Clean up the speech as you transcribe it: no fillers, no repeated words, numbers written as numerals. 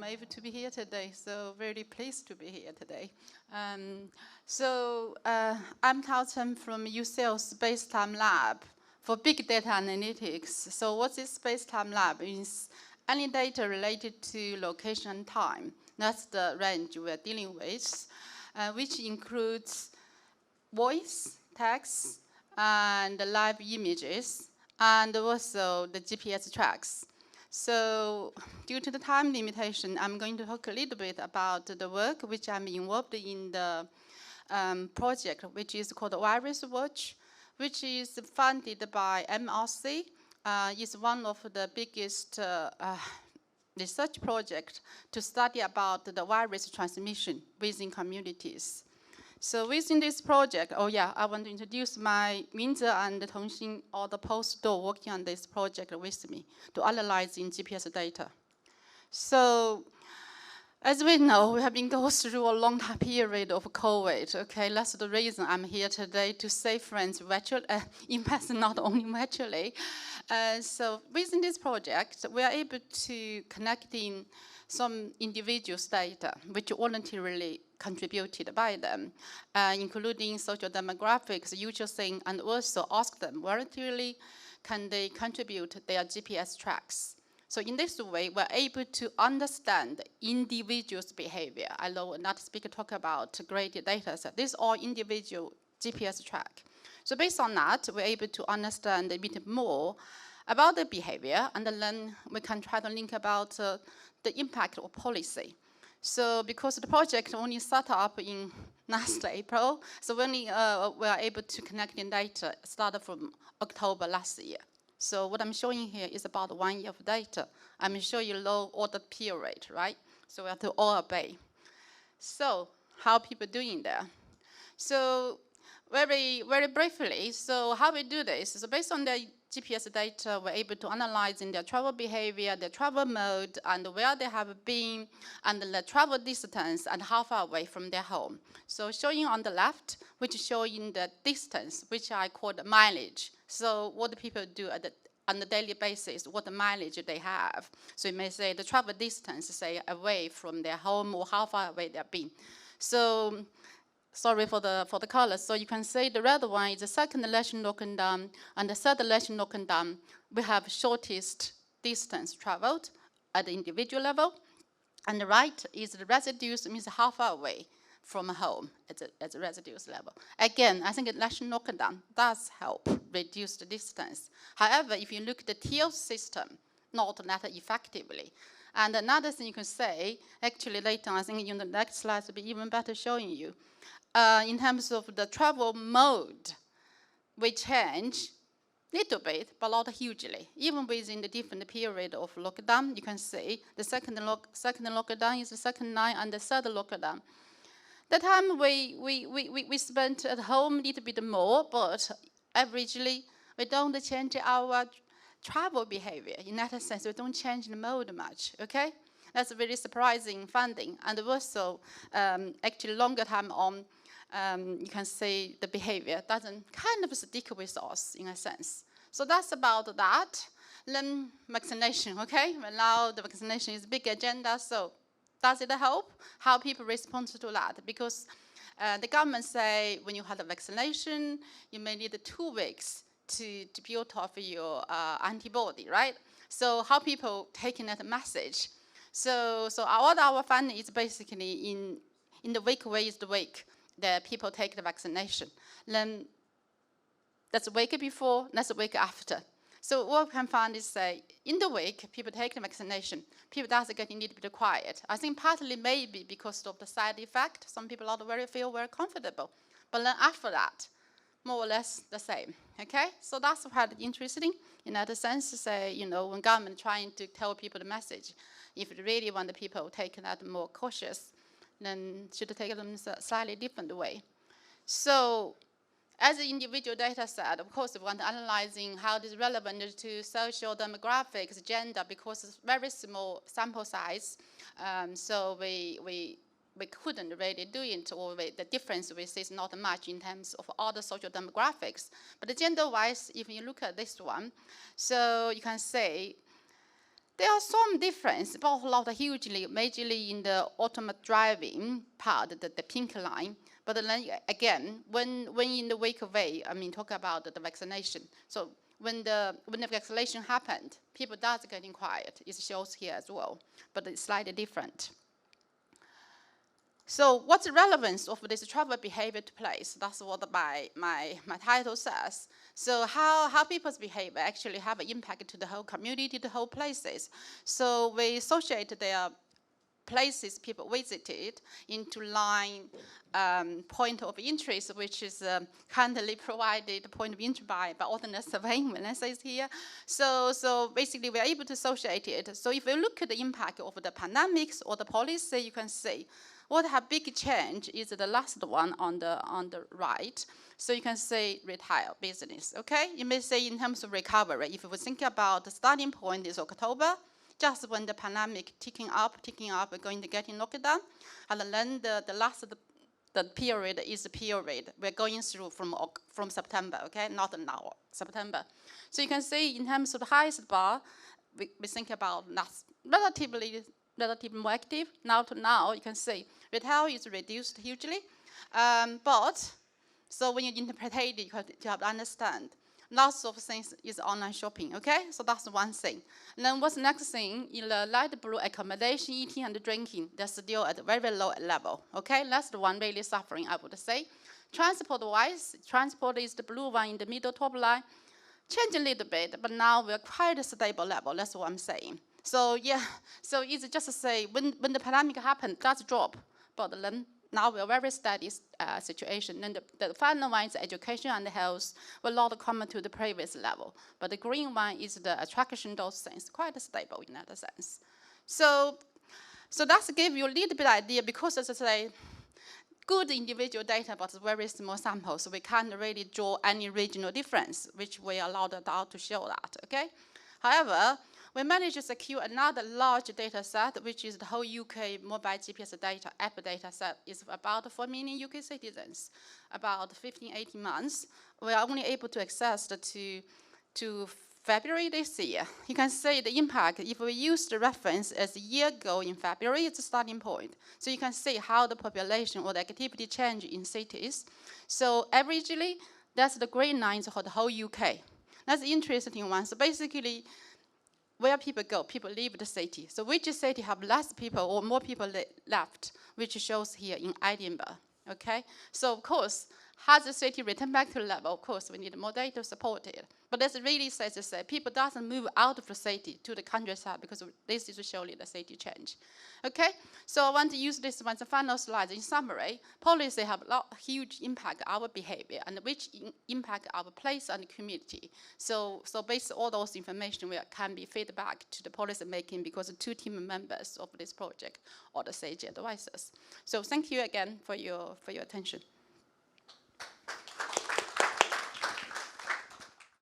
able to be here today, so very pleased to be here today. I'm Tao Cheng from UCL Space-Time Lab for Big Data Analytics. So what's this Space-Time Lab? It's any data related to location and time. That's the range we're dealing with, which includes voice, text, and live images, and also the GPS tracks. So due to the time limitation, I'm going to talk a little bit about the work which I'm involved in the project, which is called Virus Watch, which is funded by MRC. It's one of the biggest research projects to study about the virus transmission within communities. So within this project, I want to introduce my Minze and Tongxin, all the postdocs working on this project with me to analyze in GPS data. So as we know, we have been going through a long period of COVID. Okay, that's the reason I'm here today to save friends virtually, in person, not only virtually. So within this project, we are able to connect in some individuals' data, which voluntarily contributed by them, including social demographics, usual thing, and also ask them voluntarily, can they contribute their GPS tracks? So in this way, we're able to understand individuals' behavior. I know not speaker talk about great data set. This is all individual GPS track. So based on that, we're able to understand a bit more about the behavior, and then we can try to link about the impact of policy. So because the project only started up in last April, so when we are able to connect in data started from October last year. So what I'm showing here is about 1 year of data. I'm showing you low order period, right? So we have to all obey. So how people doing there? So very briefly, so how we do this? So based on the GPS data, we're able to analyze in their travel behavior, their travel mode, and where they have been, and the travel distance, and how far away from their home. So showing on the left, which is showing the distance, which I call the mileage. So what do people do on a daily basis, what the mileage they have. So you may say the travel distance, say, away from their home, or how far away they've been. So sorry for the colors. So you can say the red one is the second election looking down, and the third election looking down, we have shortest distance traveled at the individual level. And the right is the residues, means how far away from home at the residues level. Again, I think election lockdown does help reduce the distance. However, if you look at the tier system, not that effectively. And another thing you can say, actually later, I think in the next slides will be even better showing you. In terms of the travel mode, we change a little bit, but not hugely. Even within the different period of lockdown, you can see the second lockdown is the second night, and the third lockdown. The time we spent at home a little bit more, but averagely, we don't change our travel behavior. In that sense, we don't change the mode much, okay? That's a very surprising finding. And also, actually longer time on, you can say the behavior doesn't kind of stick with us in a sense. So that's about that. Then vaccination, okay? Well, now the vaccination is a big agenda, so does it help? How people respond to that? Because the government say when you have the vaccination, you may need 2 weeks to build up your antibody, right? So how people taking that message? So what our finding is basically in the week where is the week that people take the vaccination. Then that's a week before, that's a week after. So what we can find is, say, in the week, people take the vaccination, people does get a little bit quiet. I think partly maybe because of the side effect. Some people not feel very comfortable. But then after that, more or less the same, okay? So that's quite interesting in that sense, to say, you know, when government trying to tell people the message, if you really want the people take that more cautious, then should take them a slightly different way. So as an individual data set, of course, we want to analyzing how this is relevant to social demographics, gender, because it's very small sample size. So we couldn't really do it, or the difference we see is not much in terms of all the social demographics. But gender-wise, if you look at this one, so you can say There are some difference, but a lot hugely, majorly in the autonomous driving part, the pink line. But then again, when in the wake of A, I mean, talk about the vaccination. So when the vaccination happened, people does getting quiet. It shows here as well, but it's slightly different. So what's the relevance of this travel behavior to place? That's what my title says. So how people's behavior actually have an impact to the whole community, the whole places. So we associate their places people visited into line point of interest, which is kindly provided point of interest by alternate surveying. Vanessa is here. So basically we're able to associate it. So if you look at the impact of the pandemics or the policy, you can see what have big change is the last one on the right. So you can say retail business, okay? You may say in terms of recovery, if we think about the starting point is October, just when the pandemic ticking up, going to get in lockdown, and then the last the period is the period we're going through from September, okay? Not now, September. So you can see in terms of the highest bar, we think about that's relatively more active. Now to now, you can see retail is reduced hugely. But, so when you interpret it, you have to understand lots of things is online shopping, okay? So that's one thing. And then what's the next thing? In the light blue, accommodation, eating, and drinking, they're still at a very low level, okay? That's the one really suffering, I would say. Transport-wise, transport is the blue one in the middle top line. Change a little bit, but now we're quite a stable level, that's what I'm saying. So yeah, so it's just to say, when the pandemic happened, that's drop, but then now we're very steady situation. And the final one is education and health, will not come to the previous level. But the green one is the attraction, those things, quite stable in that sense. So that's give you a little bit idea, because as I say, good individual data, but very small samples, so we can't really draw any regional difference, which we allowed the DAO to show that, okay? However, we managed to secure another large data set, which is the whole UK mobile GPS data, app data set, is about 4 million UK citizens, about 15, 18 months. We are only able to access to February this year. You can see the impact. If we use the reference as a year ago in February, it's a starting point. So you can see how the population or the activity change in cities. So averagely, that's the green lines for the whole UK. That's the interesting one. So basically, where people go, people leave the city. So which city have less people or more people left, which shows here in Edinburgh, okay? So of course, has the city returned back to the level? Of course, we need more data to support it. But that's really says to say, people doesn't move out of the city to the countryside because this is surely the city change. Okay, so I want to use this one as a final slide. In summary, policy have a huge impact on our behavior and which impact our place and community. So based on all those information, we can be fed back to the policy making because the 2 team members of this project or the SAGE advisors. So thank you again for your attention.